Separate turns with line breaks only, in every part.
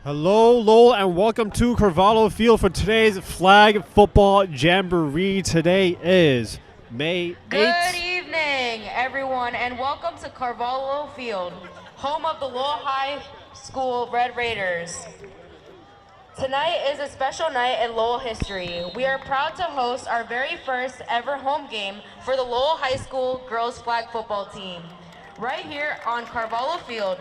Hello, Lowell, and welcome to Carvalho Field for today's flag football jamboree. Today is May 8th.
Good evening, everyone, and welcome to Carvalho Field, home of the Lowell High School Red Raiders. Tonight is a special night in Lowell history. We are proud to host our very first ever home game for the Lowell High School girls flag football team, right here on Carvalho Field.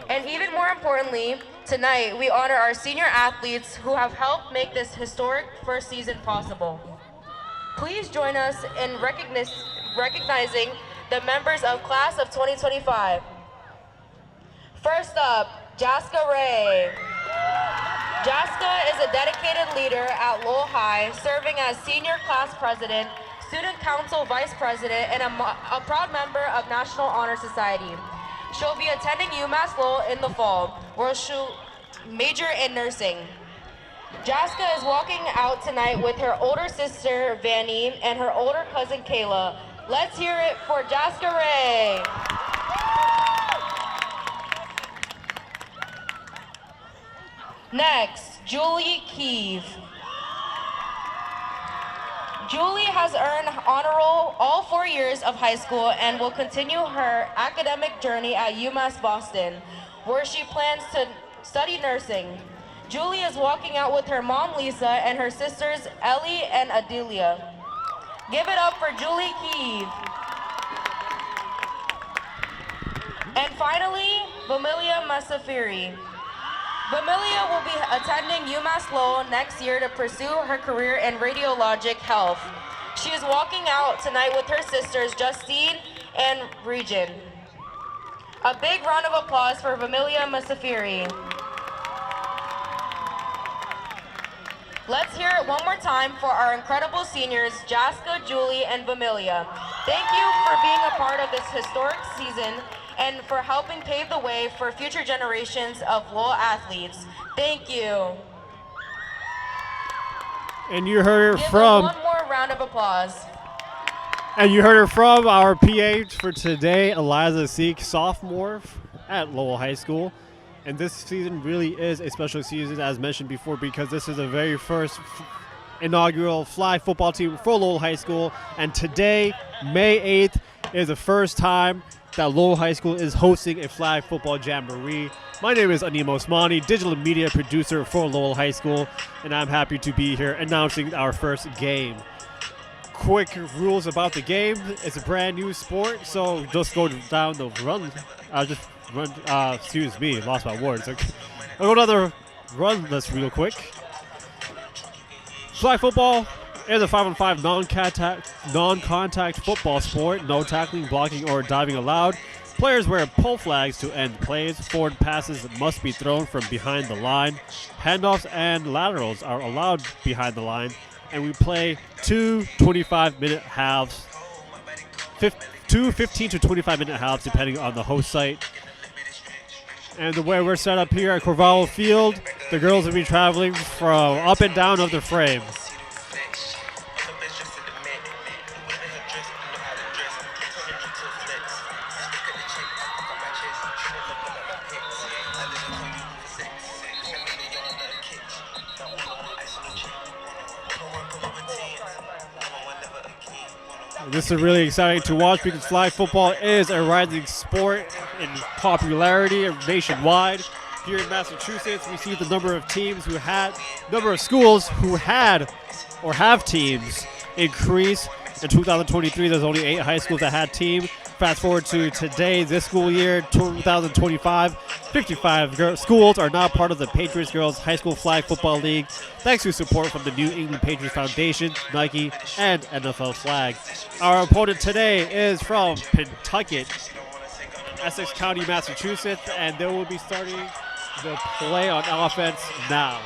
And even more importantly, tonight we honor our senior athletes who have helped make this historic first season possible. Please join us in recognizing the members of class of 2025. First up, Jaska Ray. Jaska is a dedicated leader at Lowell High, serving as senior class president, student council vice president, and a proud member of National Honor Society. She'll be attending UMass Lowell in the fall, where she'll major in nursing. Jaska is walking out tonight with her older sister, Vanny, and her older cousin, Kayla. Let's hear it for Jaska Ray. Next, Julie Keeve. Julie has earned honor roll all 4 years of high school and will continue her academic journey at UMass Boston, where she plans to study nursing. Julie is walking out with her mom, Lisa, and her sisters, Ellie and Adelia. Give it up for Julie Keeve. And finally, Vamilia Masafiri. Vamilia will be attending UMass Lowell next year to pursue her career in radiologic health. She is walking out tonight with her sisters, Justine and Regin. A big round of applause for Vamilia Masafiri. Let's hear it one more time for our incredible seniors, Jaska, Julie, and Vamilia. Thank you for being a part of this historic season and for helping pave the way for future generations of Lowell athletes. Thank you.
And you heard her
Give
from
them one more round of applause.
our PA for today, Eliza Seek, sophomore at Lowell High School. And this season really is a special season, as mentioned before, because this is the very first inaugural flag football team for Lowell High School. And today, May 8th, is the first time that Lowell High School is hosting a flag football jamboree. My name is Anim Osmani, digital media producer for Lowell High School, and I'm happy to be here announcing our first game. Quick rules about the game. It's a brand new sport, so just go down the run. Excuse me, lost my words. I'll go down the run list real quick. Flag football is a 5-on-5 non-contact football sport. No tackling, blocking, or diving allowed. Players wear pull flags to end plays. Forward passes must be thrown from behind the line. Handoffs and laterals are allowed behind the line. And we play two 25-minute halves. Two 15 to 25-minute halves, depending on the host site. And the way we're set up here at Carvalho Field, the girls will be traveling from up and down of the frame. This is really exciting to watch because flag football is a rising sport in popularity nationwide. Here in Massachusetts, we see the number of schools who had or have teams increase. In 2023, there's only 8 high schools that had teams. Fast forward to today, this school year, 2025, 55 schools are now part of the Patriots Girls High School Flag Football League, thanks to support from the New England Patriots Foundation, Nike, and NFL Flag. Our opponent today is from Pentucket, Essex County, Massachusetts, and they will be starting the play on offense now.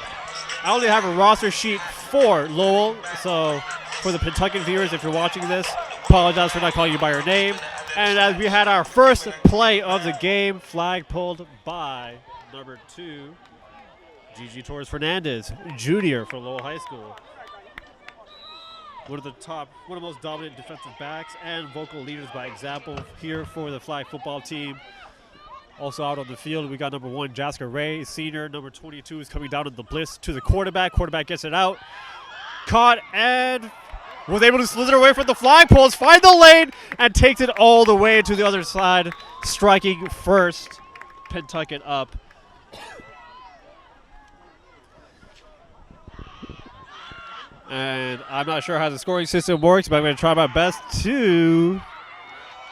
I only have a roster sheet for Lowell, so for the Pentucket viewers, if you're watching this, apologize for not calling you by your name. And as we had our first play of the game, flag pulled by number 2, Gigi Torres Fernandez, junior for Lowell High School. One of the most dominant defensive backs and vocal leaders by example here for the flag football team. Also out on the field, we got number 1, Jasker Ray, senior. Number 22 is coming down in the blitz to the quarterback. Quarterback gets it out. Caught and was able to slither away from the flagpoles, find the lane, and takes it all the way to the other side, striking first. Pentucket up. And I'm not sure how the scoring system works, but I'm going to try my best to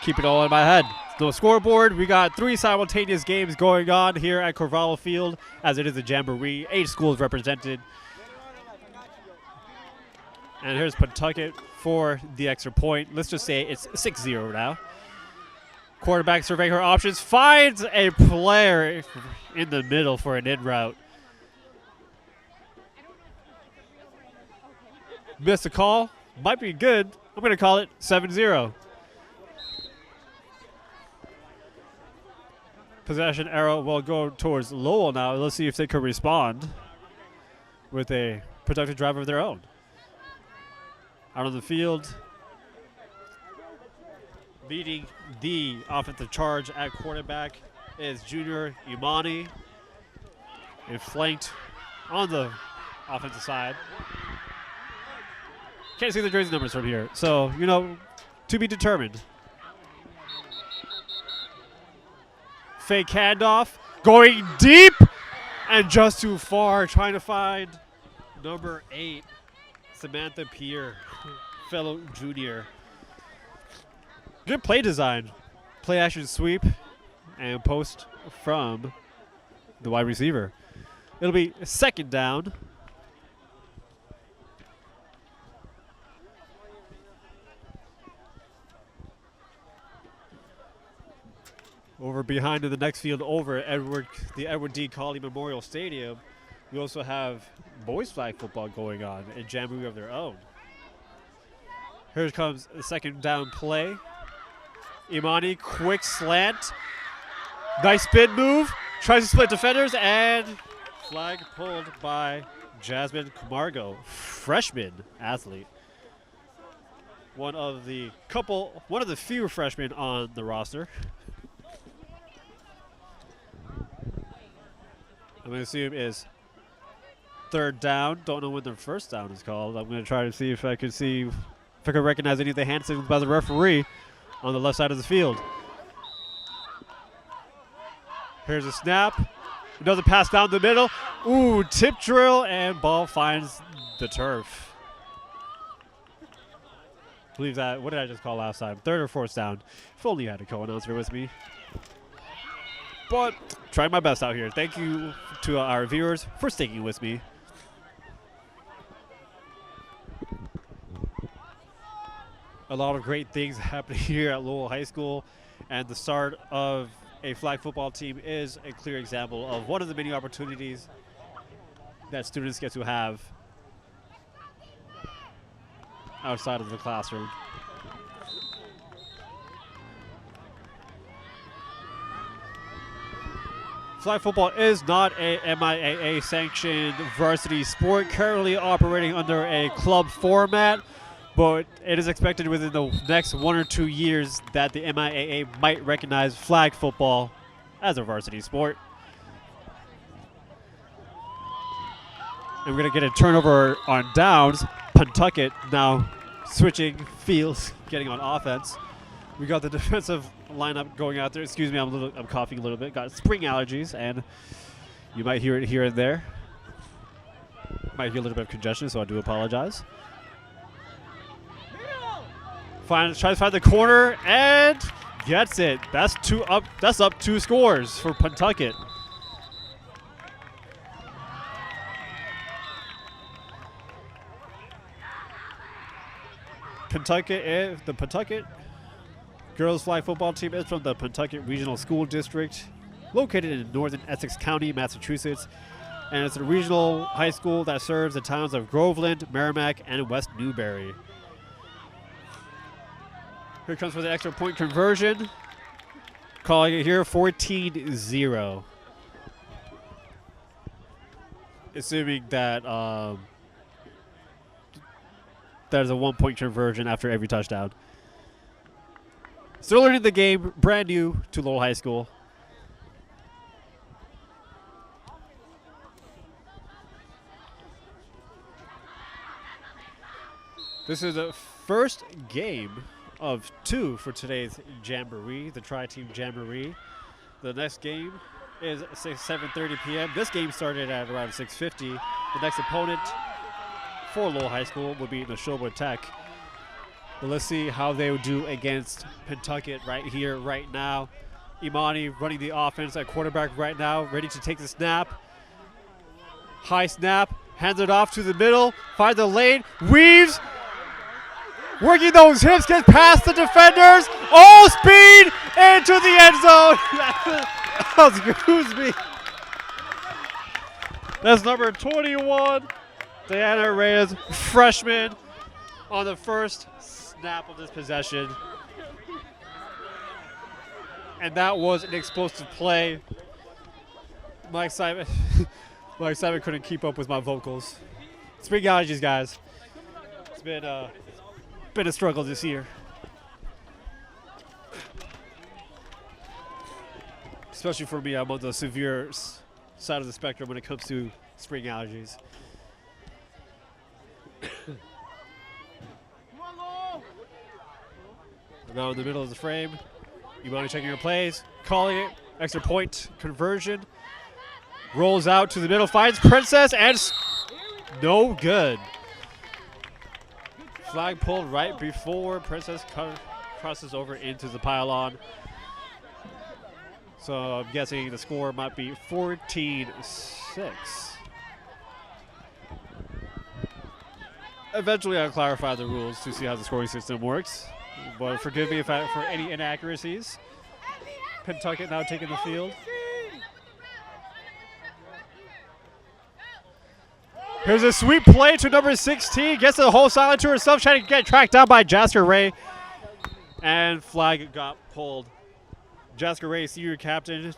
keep it all in my head. So scoreboard, we got 3 simultaneous games going on here at Carvalho Field, as it is a jamboree. 8 schools represented. And here's Pentucket for the extra point. Let's just say it's 6-0 now. Quarterback surveying her options, finds a player in the middle for an in route. Missed a call. Might be good. I'm going to call it 7-0. Possession arrow will go towards Lowell now. Let's see if they can respond with a productive drive of their own. Out on the field, leading the offensive charge at quarterback is junior Imani, and flanked on the offensive side. Can't see the jersey numbers from here, so, you know, to be determined. Fake handoff, going deep, and just too far, trying to find number 8, Samantha Pierre, fellow junior. Good play design. Play action sweep and post from the wide receiver. It'll be 2nd down. Over behind in the next field over the Edward D. Colley Memorial Stadium, we also have boys flag football going on, a jamboree of their own. Here comes the 2nd down play. Imani, quick slant. Nice spin move. Tries to split defenders, and flag pulled by Jasmine Camargo, freshman athlete. One of the few freshmen on the roster. I'm going to assume is 3rd down. Don't know when the 1st down is called. I'm going to try to see if I can recognize any of the hand signals by the referee on the left side of the field. Here's a snap. Another pass down the middle. Ooh, tip drill, and ball finds the turf. I believe that, what did I just call last time? 3rd or 4th down. If only I had a co-announcer with me. But trying my best out here. Thank you to our viewers for sticking with me. A lot of great things happening here at Lowell High School, and the start of a flag football team is a clear example of one of the many opportunities that students get to have outside of the classroom. Flag football is not a MIAA-sanctioned varsity sport, currently operating under a club format, but it is expected within the next 1 or 2 years that the MIAA might recognize flag football as a varsity sport. And we're going to get a turnover on downs. Pentucket now switching fields, getting on offense. We got the defensive lineup going out there. Excuse me, I'm coughing a little bit. Got spring allergies, and you might hear it here and there. Might hear a little bit of congestion, so I do apologize. Tries to find the corner and gets it. That's up 2 scores for Pentucket. The Pentucket girls flag football team is from the Pentucket Regional School District, located in northern Essex County, Massachusetts, and it's a regional high school that serves the towns of Groveland, Merrimack, and West Newbury. Here comes for the extra point conversion, calling it here 14-0. Assuming that there's a 1-point conversion after every touchdown. Still learning the game, brand new to Lowell High School. This is the first game of 2 for today's Jamboree, the Tri-Team Jamboree. The next game is 7:30 p.m. This game started at around 6:50. The next opponent for Lowell High School will be Neshoba Tech. But let's see how they would do against Pentucket right here, right now. Imani running the offense at quarterback right now, ready to take the snap. High snap, hands it off to the middle, finds the lane, weaves, working those hips, gets past the defenders, all speed into the end zone. Excuse me. That's number 21, Diana Reyes, freshman, on the first snap of this possession. And that was an explosive play. Mike Simon couldn't keep up with my vocals. Spring allergies, guys. It's been a struggle this year. Especially for me, I'm on the severe side of the spectrum when it comes to spring allergies. Now in the middle of the frame, Imani checking her plays, calling it, extra point conversion. Rolls out to the middle, finds Princess, and no good. Flag pulled right before Princess crosses over into the pylon. So I'm guessing the score might be 14-6. Eventually I'll clarify the rules to see how the scoring system works. But forgive me for any inaccuracies. Pentucket now taking the field. Here's a sweet play to number 16. Gets the whole silent to herself, trying to get tracked down by Jasker Ray. And flag got pulled. Jasker Ray, senior captain,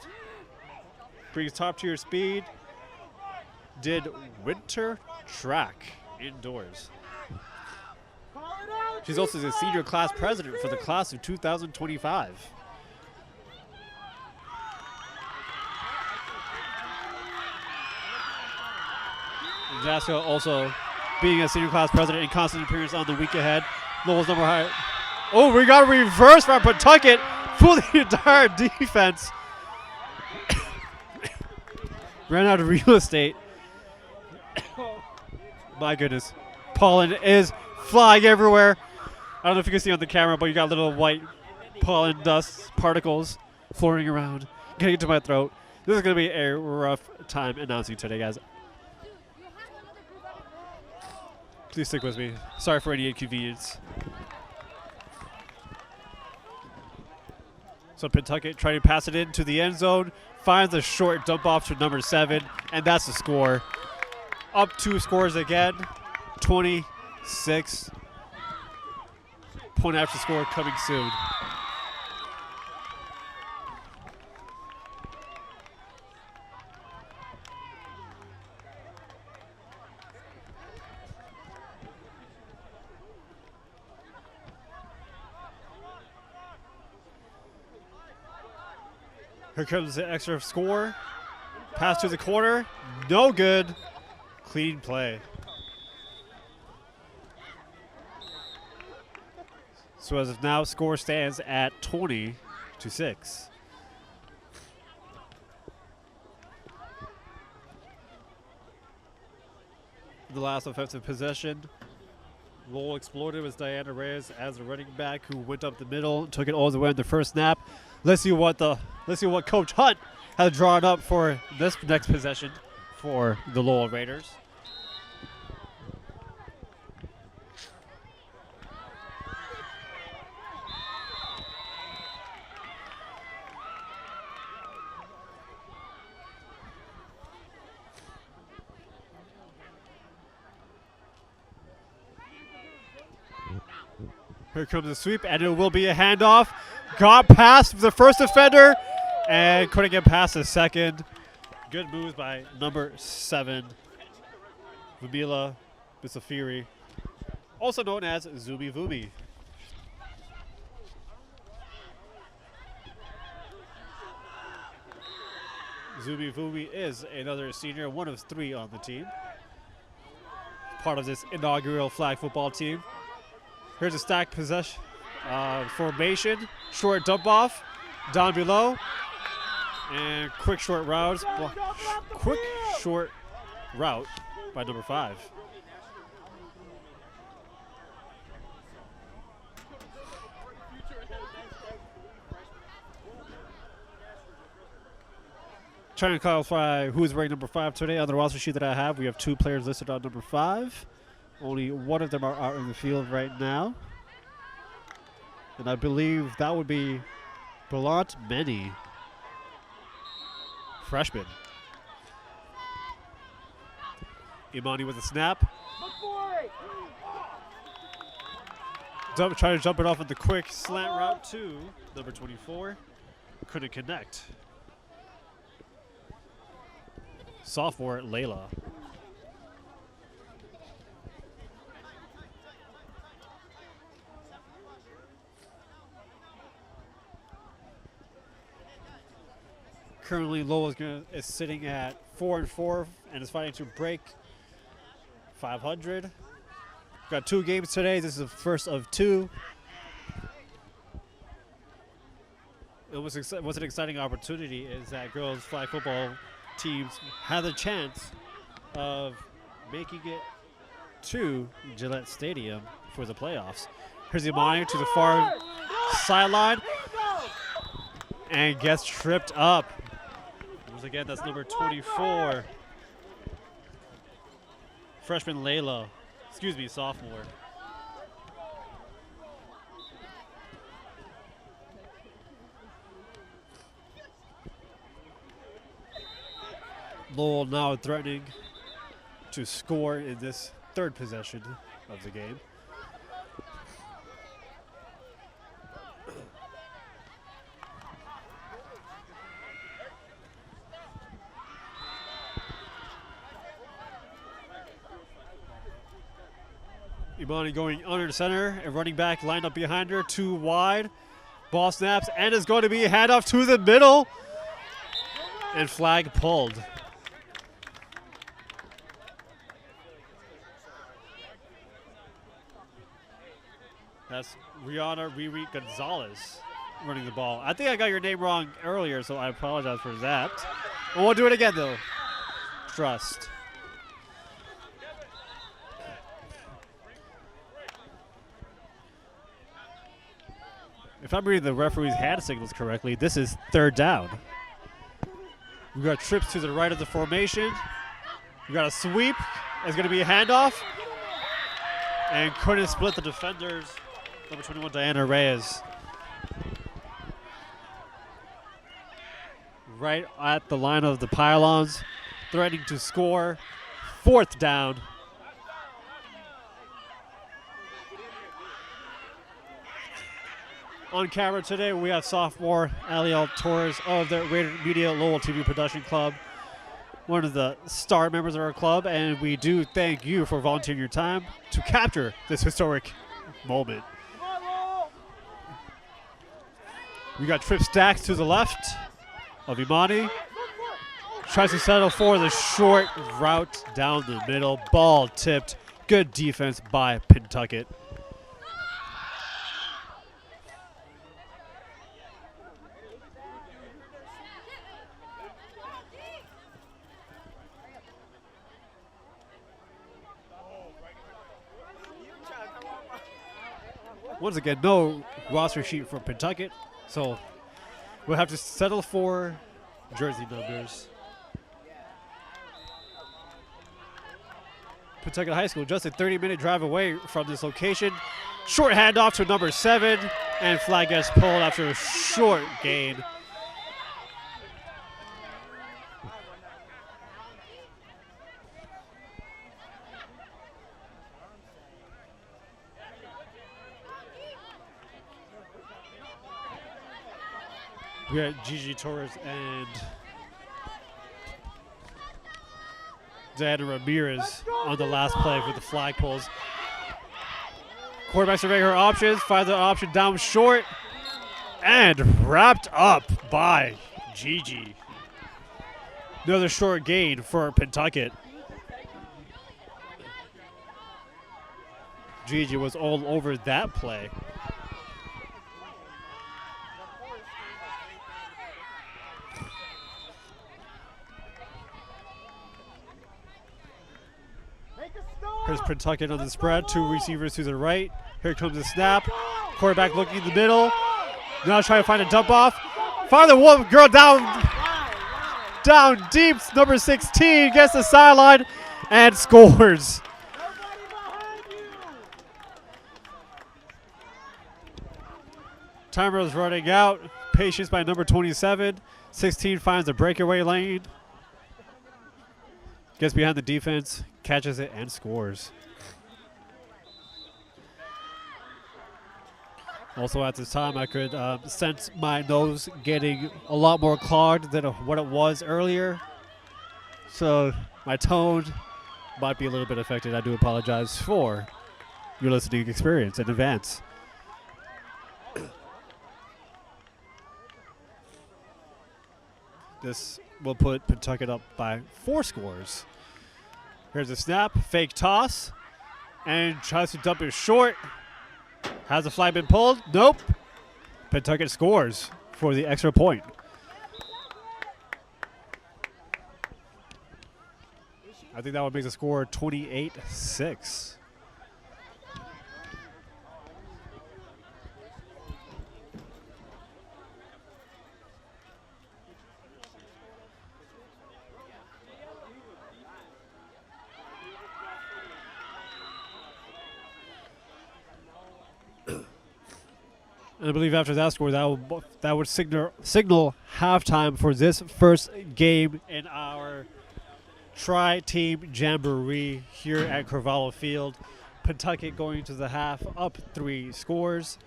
brings top tier speed. Did winter track indoors. She's also the senior class president for the class of 2025. Jaska also being a senior class president in constant appearance on the week ahead. Lowell's number high. Oh, we got a reverse from Pentucket. Fooled the entire defense. Ran out of real estate. My goodness. Pollen is flying everywhere. I don't know if you can see on the camera, but you got little white pollen dust particles floating around, getting into my throat. This is going to be a rough time announcing today, guys. Please stick with me. Sorry for any inconvenience. So Pentucket trying to pass it into the end zone, finds a short dump off to number 7, and that's the score. Up 2 scores again, 26. Point after score coming soon. Here comes the extra score. Pass to the corner. No good. Clean play. So as of now, score stands at 20-6. The last offensive possession. Lowell exploited with Diana Reyes as a running back who went up the middle, took it all the way on the first snap. Let's see what Coach Hunt has drawn up for this next possession for the Lowell Raiders. Here comes the sweep, and it will be a handoff. Got past the first defender, and couldn't get past the second. Good moves by number 7, Vumila Bisafiri, also known as Zumi Vumi. Zumi Vumi is another senior, one of 3 on the team. Part of this inaugural flag football team. Here's a stack possession formation. Short dump off down below. And quick short route by number 5. Trying to clarify who is wearing number 5 today. On the roster sheet that I have, we have 2 players listed on number 5. Only one of them are out in the field right now. And I believe that would be Belant Meni, freshman. Imani with a snap. Trying to jump it off with the quick slant route to number 24. Couldn't connect. Sophomore Layla. Currently, Lowell is sitting at 4-4 and is fighting to break 500. Got 2 games today. This is the first of 2. What's an exciting opportunity is that girls flag football teams have the chance of making it to Gillette Stadium for the playoffs. Here's Imani to the far sideline and gets tripped up. Once again, that's number 24. Freshman Layla. Excuse me, sophomore. Lowell now threatening to score in this 3rd possession of the game. Imani going under the center and running back lined up behind her, 2 wide. Ball snaps and is going to be a handoff to the middle. And flag pulled. That's Rihanna Riri Gonzalez running the ball. I think I got your name wrong earlier, so I apologize for that. But we'll do it again, though. Trust. If I'm reading the referee's hand signals correctly, this is 3rd down. We got trips to the right of the formation. We got a sweep. It's going to be a handoff. And couldn't split the defenders. Number 21, Diana Reyes. Right at the line of the pylons, threatening to score. 4th down. On camera today, we have sophomore Aliel Torres of the Raider Media Lowell TV Production Club, one of the star members of our club, and we do thank you for volunteering your time to capture this historic moment. We got trip stacks to the left of Imani. Tries to settle for the short route down the middle. Ball tipped. Good defense by Pentucket. Once again, no roster sheet for Pentucket, so we'll have to settle for jersey numbers. Pentucket High School, just a 30-minute drive away from this location. Short handoff to number 7, and flag gets pulled after a short gain. We got Gigi Torres and Diana Ramirez on the last play with the flag pulls. Quarterback surveying her options, finds the option down short, and wrapped up by Gigi. Another short gain for Pentucket. Gigi was all over that play. Here's Pentucket on the spread. Two receivers to the right. Here comes the snap. Quarterback looking in the middle. Now trying to find a dump off. Find the one girl down deep. Number 16 gets the sideline and scores. Timer is running out. Patience by number 27. 16 finds a breakaway lane. Gets behind the defense, catches it, and scores. Also at this time, I could sense my nose getting a lot more clogged than what it was earlier. So my tone might be a little bit affected. I do apologize for your listening experience in advance. This will put Pentucket up by 4 scores. Here's a snap, fake toss, and tries to dump it short. Has the flag been pulled? Nope. Pentucket scores for the extra point. I think that would make the score 28-6. And I believe after that score, that would signal halftime for this first game in our tri-team jamboree here at Carvalho Field. Pentucket going to the half up 3 scores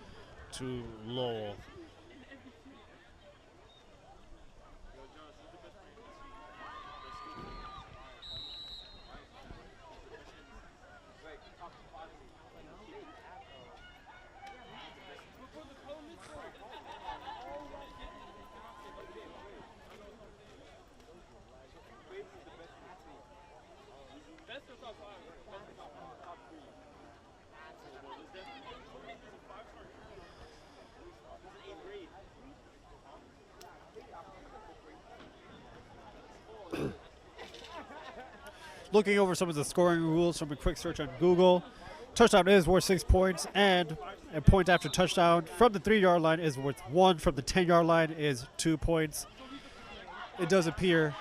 to Lowell. Looking over some of the scoring rules from a quick search on Google, touchdown is worth 6 points, and a point after touchdown from the 3-yard line is worth 1. From the 10-yard line is 2 points. It does appear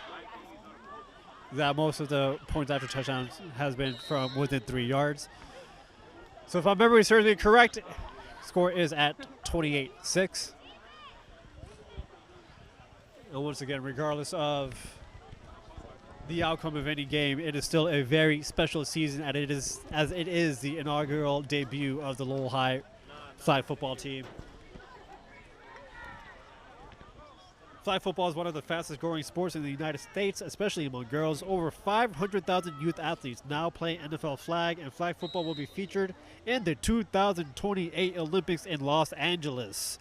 that most of the points after touchdowns has been from within 3 yards. So if my memory serves me correct, score is at 28-6. And once again, regardless of the outcome of any game, it is still a very special season, and it is the inaugural debut of the Lowell High flag football team. Flag football is one of the fastest growing sports in the United States, especially among girls. Over 500,000 youth athletes now play NFL flag, and flag football will be featured in the 2028 Olympics in Los Angeles.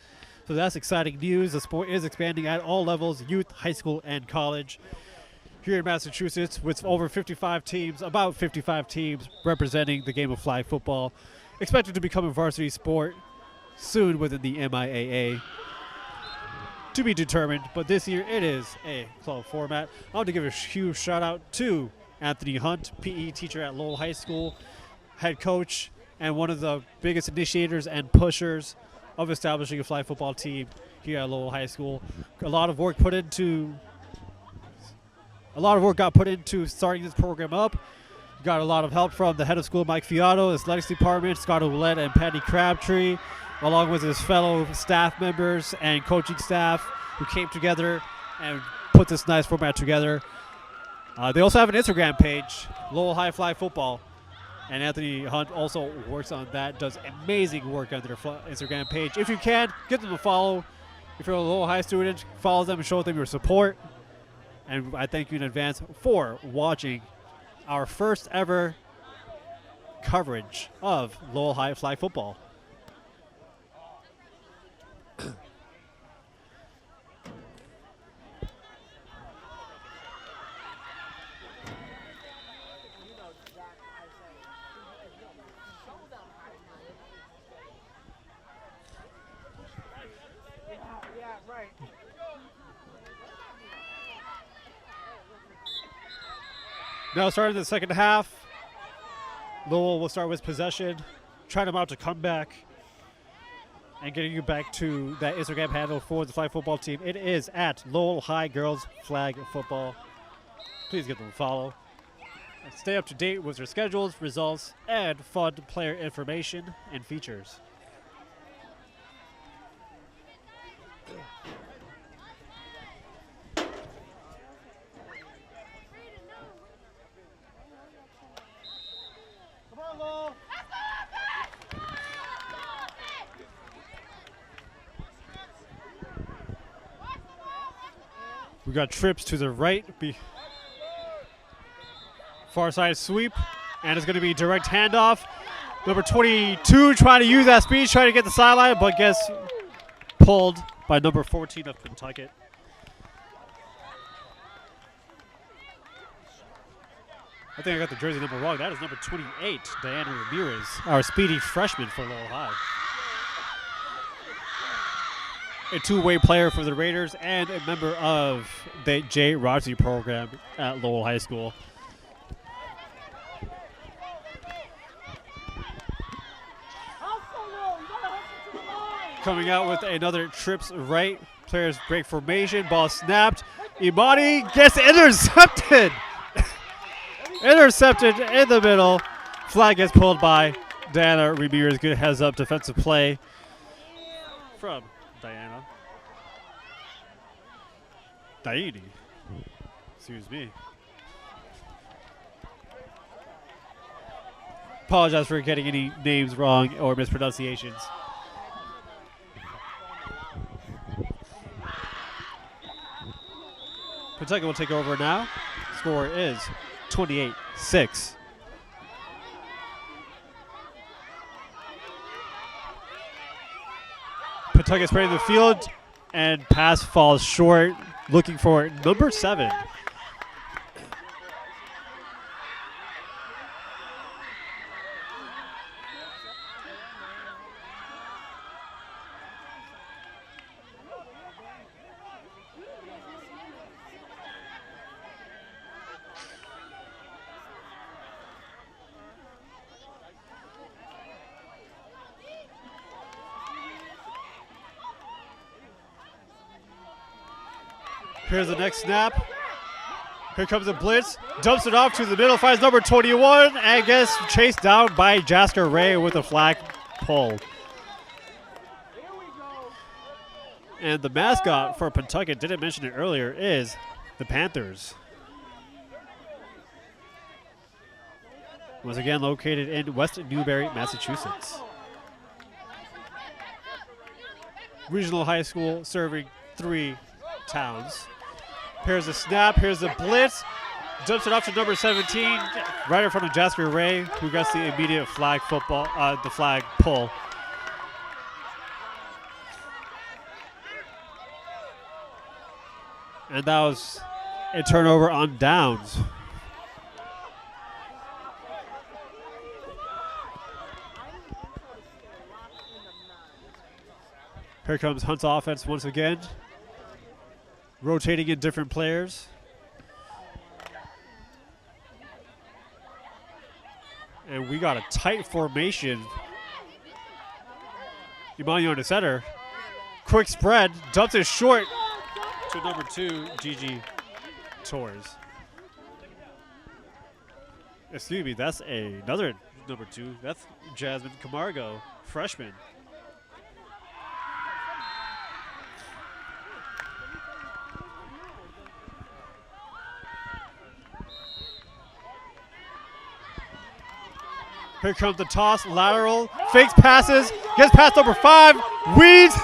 So that's exciting news. The sport is expanding at all levels, youth, high school, and college. Here in Massachusetts, with over 55 teams, about 55 teams representing the game of flag football, expected to become a varsity sport soon within the MIAA. To be determined, but this year it is a club format. I want to give a huge shout out to Anthony Hunt, PE teacher at Lowell High School, head coach, and one of the biggest initiators and pushers of establishing a flag football team here at Lowell High School. A lot of work got put into starting this program up. Got a lot of help from the head of school, Mike Fiato, his athletics department, Scott Ouellette and Patty Crabtree, along with his fellow staff members and coaching staff who came together and put this nice format together. They also have an Instagram page, Lowell High Flag Football, and Anthony Hunt also works on that, does amazing work on their Instagram page. If you can, give them a follow. If you're a Lowell High student, follow them and show them your support. And I thank you in advance for watching our first ever coverage of Lowell High flag football. Now starting the second half, Lowell will start with possession, trying to mount a comeback, and getting you back to that Instagram handle for the flag football team. It is at Lowell High Girls Flag Football. Please give them a follow. And stay up to date with their schedules, results, and fun player information and features. Come on, Lowell. We got trips to the right. Far side sweep. And it's going to be direct handoff. Number 22 trying to use that speed, trying to get the sideline, but gets pulled by number 14 of Pentucket. I think I got the jersey number wrong. That is number 28, Diana Ramirez, our speedy freshman for Lowell High. A two-way player for the Raiders and a member of the J. Rodsey program at Lowell High School. Coming out with another trips right. Players break formation. Ball snapped. Imani gets intercepted. Intercepted in the middle. Flag gets pulled by Diana Ramirez. Good heads up defensive play from Diana. Daini. Excuse me. Apologize for getting any names wrong or mispronunciations. Pentucket will take over now. Score is 28-6. Pentucket spreading the field, and pass falls short, looking for number 7. Here's the next snap. Here comes a blitz. Dumps it off to the middle. Finds number 21 and gets chased down by Jasker Ray with a flag pull. And the mascot for Pentucket, didn't mention it earlier, is the Panthers. Once again located in West Newbury, Massachusetts. Regional high school serving 3 towns. Here's a snap, here's a blitz. Dumps it off to number 17, right in front of Jasker Ray, who gets the immediate flag football, the flag pull. And that was a turnover on downs. Here comes Hunt's offense once again. Rotating in different players. And we got a tight formation. Imani on the center. Quick spread. Dumps it short to number 2, Gigi Torres. Excuse me, that's another number 2. That's Jasmine Camargo, freshman. Here comes the toss, lateral, fakes passes, gets past number 5, weeds.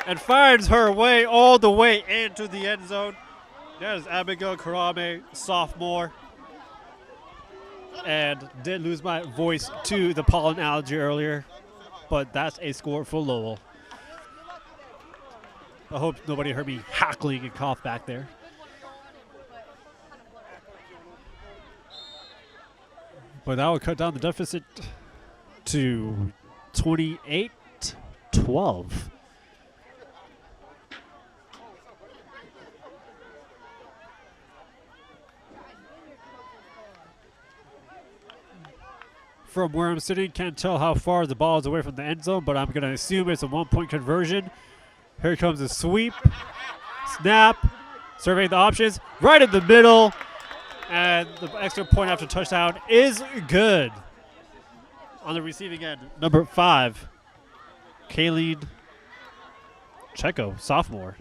And finds her way all the way into the end zone. That is Abigail Karame, sophomore. And did lose my voice to the pollen allergy earlier, but that's a score for Lowell. I hope nobody heard me hackling and cough back there. But that would cut down the deficit to 28-20. 12. From where I'm sitting, can't tell how far the ball is away from the end zone, but I'm going to assume it's a 1-point conversion. Here comes a sweep, snap, surveying the options, right in the middle, and the extra point after touchdown is good. On the receiving end, number 5, Kayleen Checo, sophomore.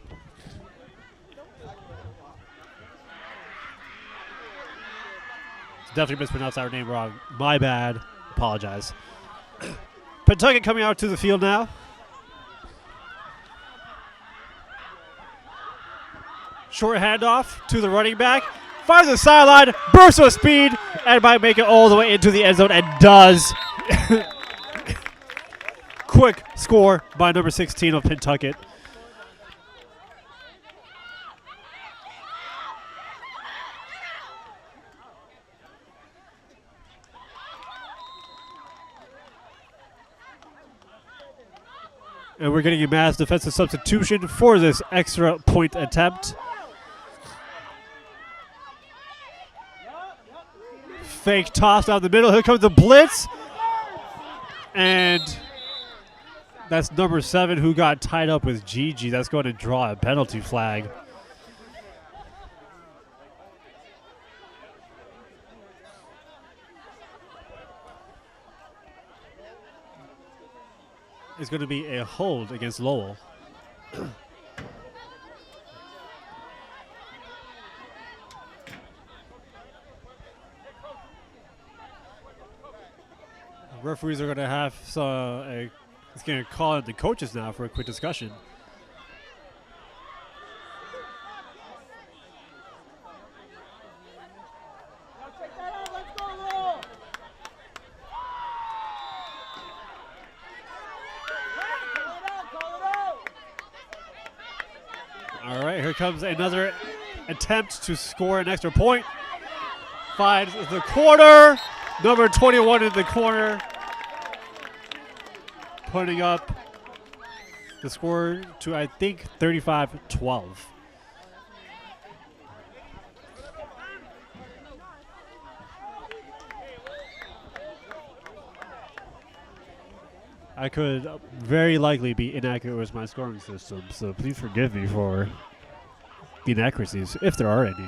Definitely mispronounced our name wrong. My bad. Apologize. Pentucket coming out to the field now. Short handoff to the running back. Fires the sideline, bursts with speed, and might make it all the way into the end zone, and does. Quick score by number 16 of Pentucket. And we're getting a mass defensive substitution for this extra point attempt. Fake toss down the middle. Here comes the blitz. And that's number 7 who got tied up with Gigi. That's going to draw a penalty flag. Is going to be a hold against Lowell. Referees are going to have it's going to call in the coaches now for a quick discussion. All right, here comes another attempt to score an extra point. Finds the corner. Number 21 in the corner. Putting up the score to, I think, 35-12. I could very likely be inaccurate with my scoring system, so please forgive me for the inaccuracies, if there are any.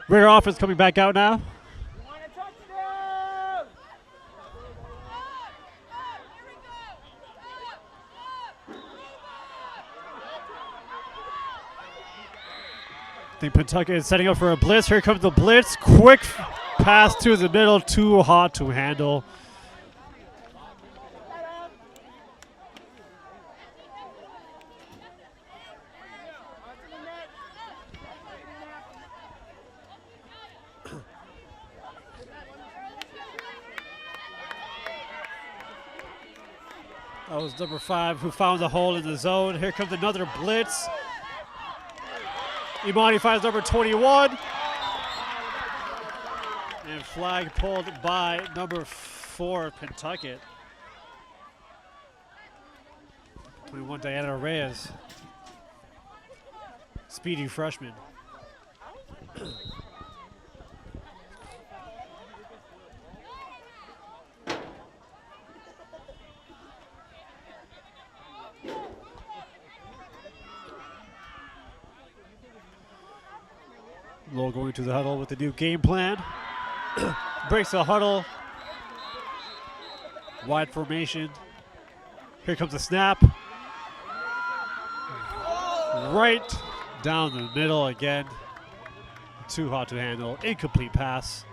Raider offense coming back out now. I think Pentucket is setting up for a blitz. Here comes the blitz. Quick pass to the middle. Too hot to handle. That was number 5 who found the hole in the zone. Here comes another blitz. Imani finds number 21. And flag pulled by number 4, Pentucket. 21, Diana Reyes. Speedy freshman. Lowell going to the huddle with the new game plan. Breaks the huddle. Wide formation. Here comes the snap. Right down the middle again. Too hot to handle. Incomplete pass.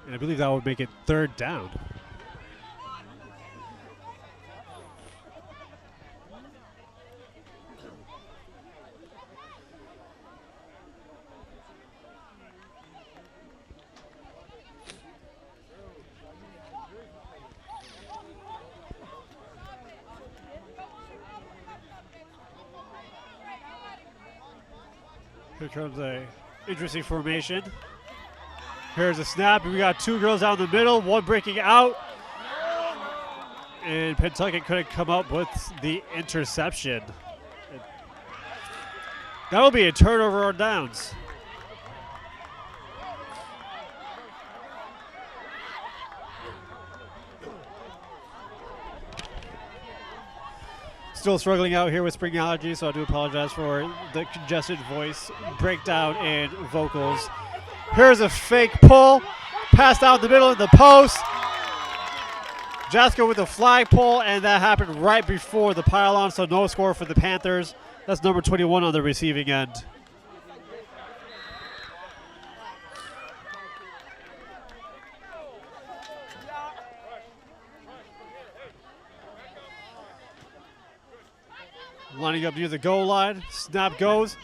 And I believe that would make it 3rd down. Here comes a interesting formation. Here's a snap, and we got 2 girls down the middle, one breaking out. And Pentucket couldn't come up with the interception. That will be a turnover on downs. Still struggling out here with spring allergies, so I do apologize for the congested voice breakdown and vocals. Here's a fake pull, passed out in the middle of the post. Jasko with a flag pull, and that happened right before the pylon, so no score for the Panthers. That's number 21 on the receiving end. Lining up near the goal line. Snap goes.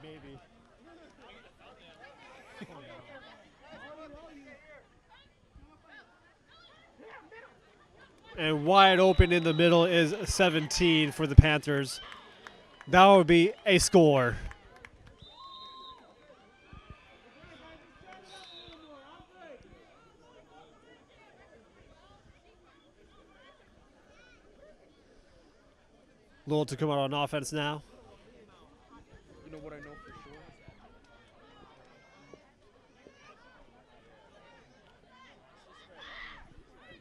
Maybe. And wide open in the middle is 17 for the Panthers. That would be a score. Lowell to come out on offense now.
You know what I know for sure?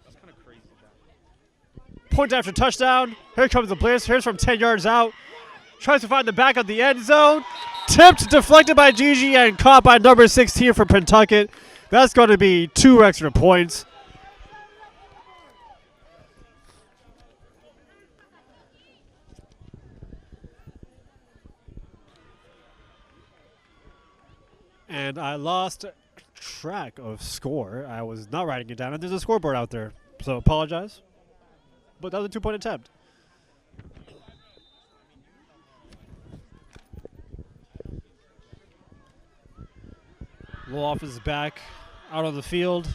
That's kind of crazy.
Point after touchdown. Here comes the blitz. Here's from 10 yards out. Tries to find the back of the end zone. Tipped, deflected by Gigi, and caught by number 16 for Pentucket. That's going to be 2 extra points. And I lost track of score. I was not writing it down, and there's a scoreboard out there, so apologize. But that was a 2-point attempt. Lowell off his back, out on the field.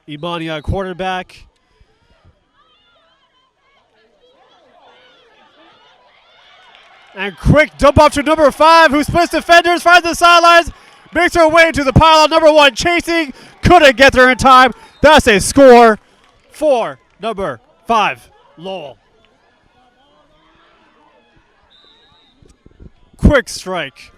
Imani at quarterback. And quick dump off to number 5, who splits defenders, finds the sidelines. Makes her way to the pile. Number 1 chasing. Couldn't get there in time. That's a score for number 5, Lowell. Quick strike.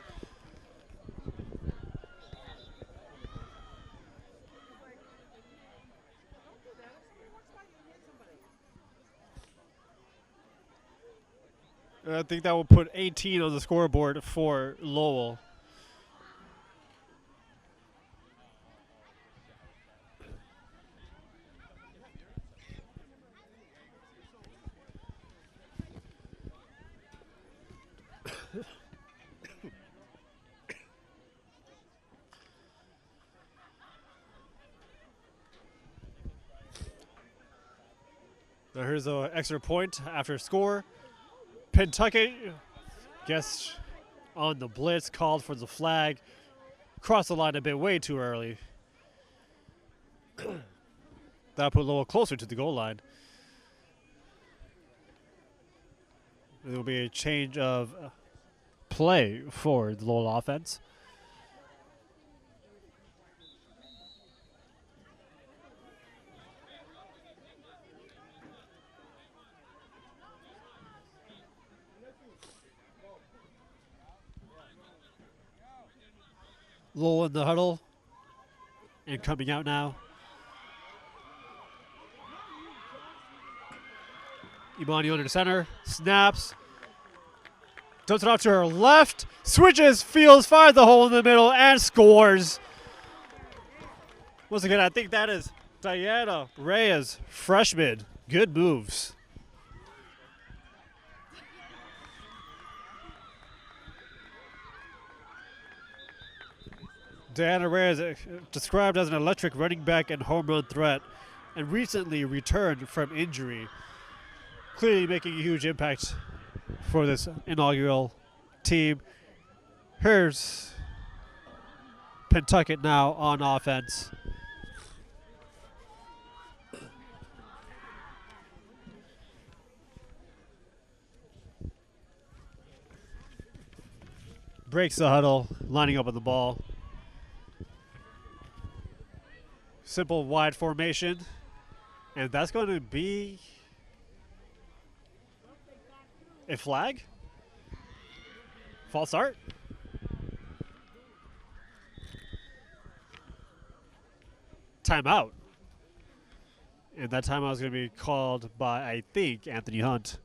And I think that will put 18 on the scoreboard for Lowell. Now here's an extra point after score. Pentucket gets on the blitz, called for the flag. Crossed the line a bit way too early. That put Lowell closer to the goal line. There will be a change of play for the Lowell offense. Lowell in the huddle and coming out now. Imani under the center, snaps, dumps it off to her left, switches, fields, finds the hole in the middle, and scores. Once again, I think that is Diana Reyes, freshman. Good moves. Diana Reyes, described as an electric running back and home run threat, and recently returned from injury. Clearly making a huge impact for this inaugural team. Here's Pentucket now on offense. breaks the huddle, lining up on the ball. Simple wide formation. And that's going to be a flag. False start. Timeout. And that timeout is going to be called by, I think, Anthony Hunt.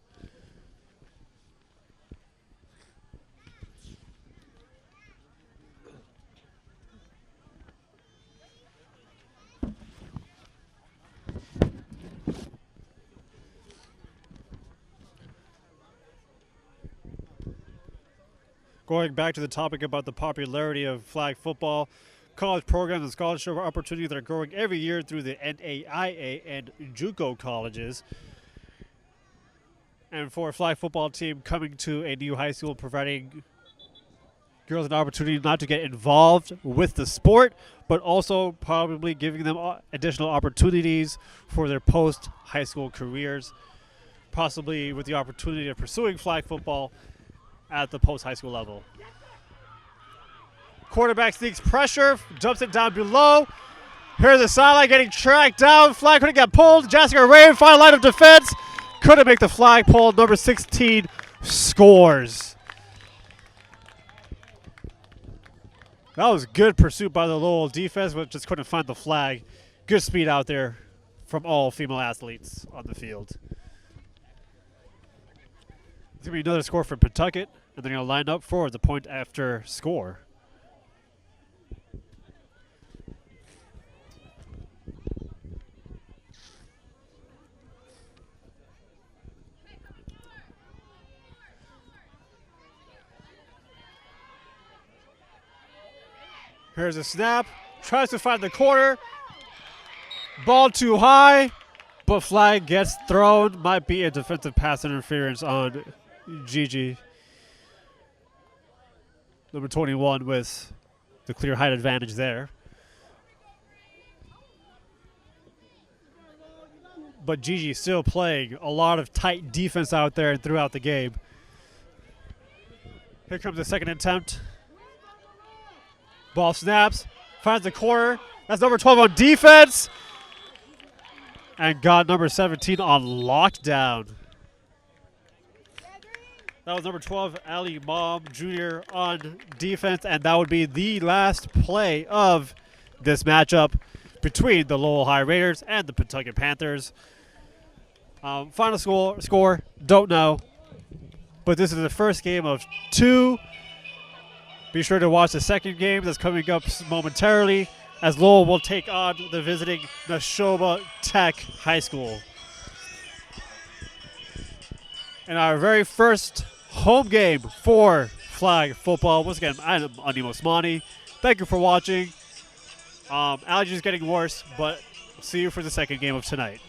Going back to the topic about the popularity of flag football, college programs and scholarship opportunities that are growing every year through the NAIA and JUCO colleges. And for a flag football team coming to a new high school, providing girls an opportunity not to get involved with the sport, but also probably giving them additional opportunities for their post-high school careers, possibly with the opportunity of pursuing flag football at the post-high school level. Quarterback sneaks pressure, jumps it down below. Here's the sideline getting tracked down. Flag couldn't get pulled. Jessica Ray, final line of defense. Couldn't make the flag pull. Number 16 scores. That was good pursuit by the Lowell defense, but just couldn't find the flag. Good speed out there from all female athletes on the field. It's going to be another score from Pentucket, and they're going to line up for the point after score. Here's a snap. Tries to find the corner. Ball too high, but flag gets thrown. Might be a defensive pass interference on Gigi. Number 21 with the clear height advantage there. But Gigi still playing a lot of tight defense out there and throughout the game. Here comes the second attempt. Ball snaps, finds the corner. That's number 12 on defense. And got number 17 on lockdown. That was number 12, Ali Mom Jr. on defense. And that would be the last play of this matchup between the Lowell High Raiders and the Pentucket Panthers. Final score, don't know. But this is the first game of two. Be sure to watch the second game that's coming up momentarily, as Lowell will take on the visiting Neshoba Tech High School. And our very first home game for flag football. Once again, I'm Andi Mosmani. Thank you for watching. Allergies getting worse, but see you for the second game of tonight.